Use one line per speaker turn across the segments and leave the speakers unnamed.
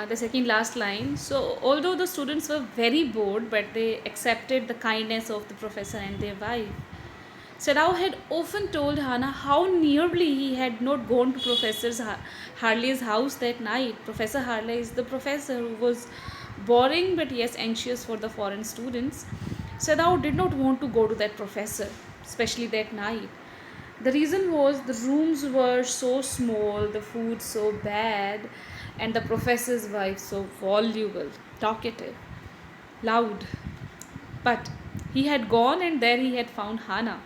The second last line. So, although the students were very bored, but they accepted the kindness of the professor and their wife. Sadao had often told Hannah how nearly he had not gone to Harley's house that night. Professor Harley is the professor who was boring but yes anxious for the foreign students. Sadao did not want to go to that professor, especially that night. The reason was the rooms were so small, the food so bad, and the professor's wife so voluble, talkative, loud. But he had gone and there he had found Hannah,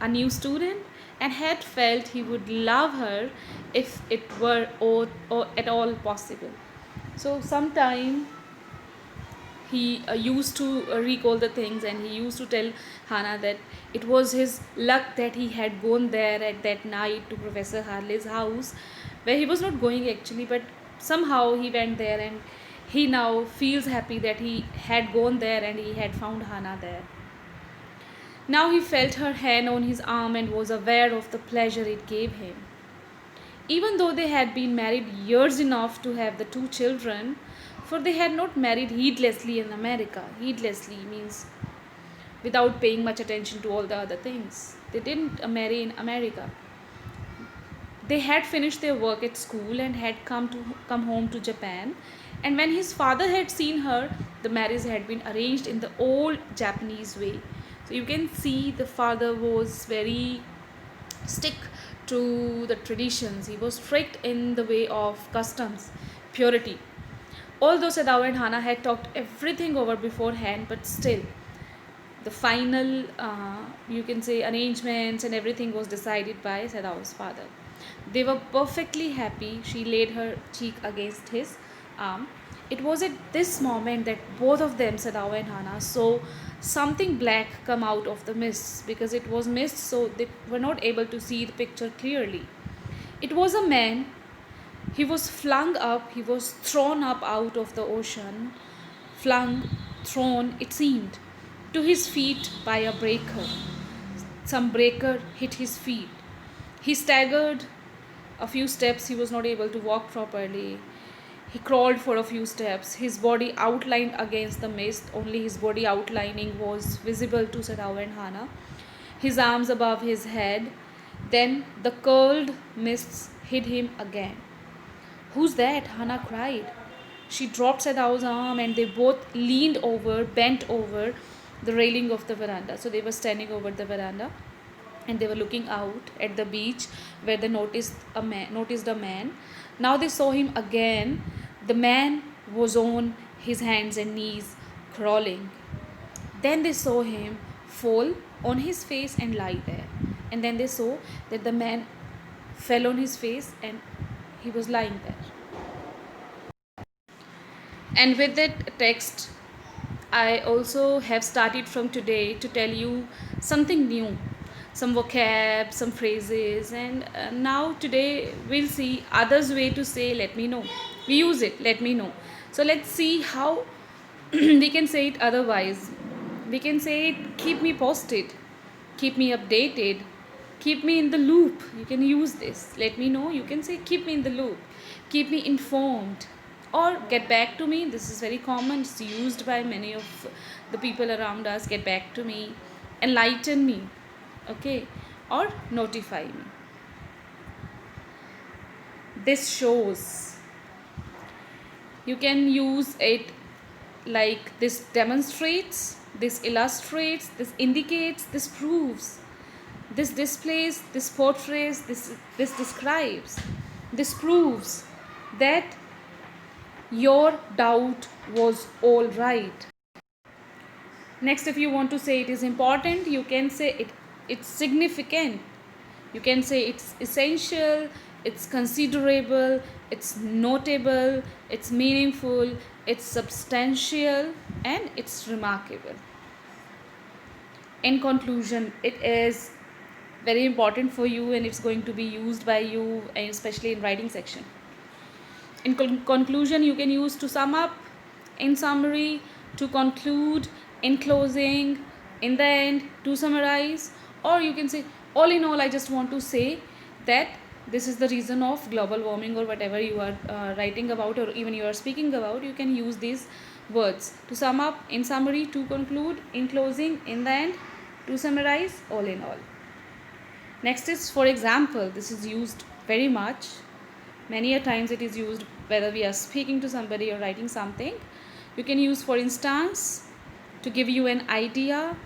a new student, and had felt he would love her if it were or at all possible. So sometime he used to recall the things and he used to tell Hannah that it was his luck that he had gone there at that night to Professor Harley's house, where he was not going actually, but somehow he went there and he now feels happy that he had gone there and he had found Hannah there. Now he felt her hand on his arm and was aware of the pleasure it gave him. Even though they had been married years enough to have the two children, for they had not married heedlessly in America. Heedlessly means without paying much attention to all the other things. They didn't marry in America. They had finished their work at school and had come home to Japan. And when his father had seen her, the marriage had been arranged in the old Japanese way. So you can see the father was very stick to the traditions. He was strict in the way of customs, purity. Although Sadao and Hannah had talked everything over beforehand, but still, the final, you can say, arrangements and everything was decided by Sadao's father. They were perfectly happy. She laid her cheek against his arm. It was at this moment that both of them, Sadao and Hannah, saw something black come out of the mist because it was mist, so they were not able to see the picture clearly. It was a man. He was flung up, he was thrown up out of the ocean, flung, thrown, it seemed, to his feet by a breaker. Some breaker hit his feet. He staggered a few steps, he was not able to walk properly. He crawled for a few steps, his body outlined against the mist, only his body outlining was visible to Sadao and Hannah. His arms above his head, then the curled mists hid him again. Who's that? Hannah cried. She dropped Sadao's arm and they both leaned over, bent over the railing of the veranda. So they were standing over the veranda and they were looking out at the beach where they noticed a man. Now they saw him again. The man was on his hands and knees crawling. Then they saw him fall on his face and lie there. And then they saw that the man fell on his face and he was lying there. And with that text, I also have started from today to tell you something new, some vocab, some phrases, and now today we'll see others' way to say let me know. We use it, let me know. So let's see how we can say it otherwise. We can say it keep me posted, keep me updated, keep me in the loop. You can use this. Let me know. You can say keep me in the loop, keep me informed, or get back to me. This is very common, it's used by many of the people around us. Get back to me, enlighten me, okay, or notify me. This shows. You can use it like this demonstrates, this illustrates, this indicates, this proves, this displays, this portrays, this describes, this proves that your doubt was all right. Next, if you want to say it is important, you can say it's significant. You can say it's essential, it's considerable, it's notable, it's meaningful, it's substantial, and it's remarkable. In conclusion, it is very important for you and it's going to be used by you, and especially in writing section. In conclusion, you can use to sum up, in summary, to conclude, in closing, in the end, to summarize, or you can say all in all. I just want to say that This is the reason of global warming, or whatever you are writing about, or even you are speaking about. You can use these words to sum up, in summary, to conclude, in closing, in the end, to summarize, all in all. Next is for example. This is used very much. Many a times it is used whether we are speaking to somebody or writing something. You can use for instance to give you an idea,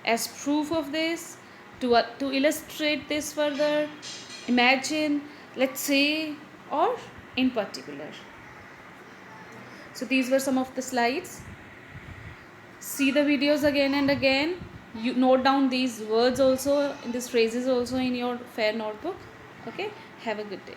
as proof of this, to illustrate this further, imagine, let's say, or in particular. So these were some of the slides. See the videos again and again. You note down these words also, these phrases also in your fair notebook. Okay, have a good day.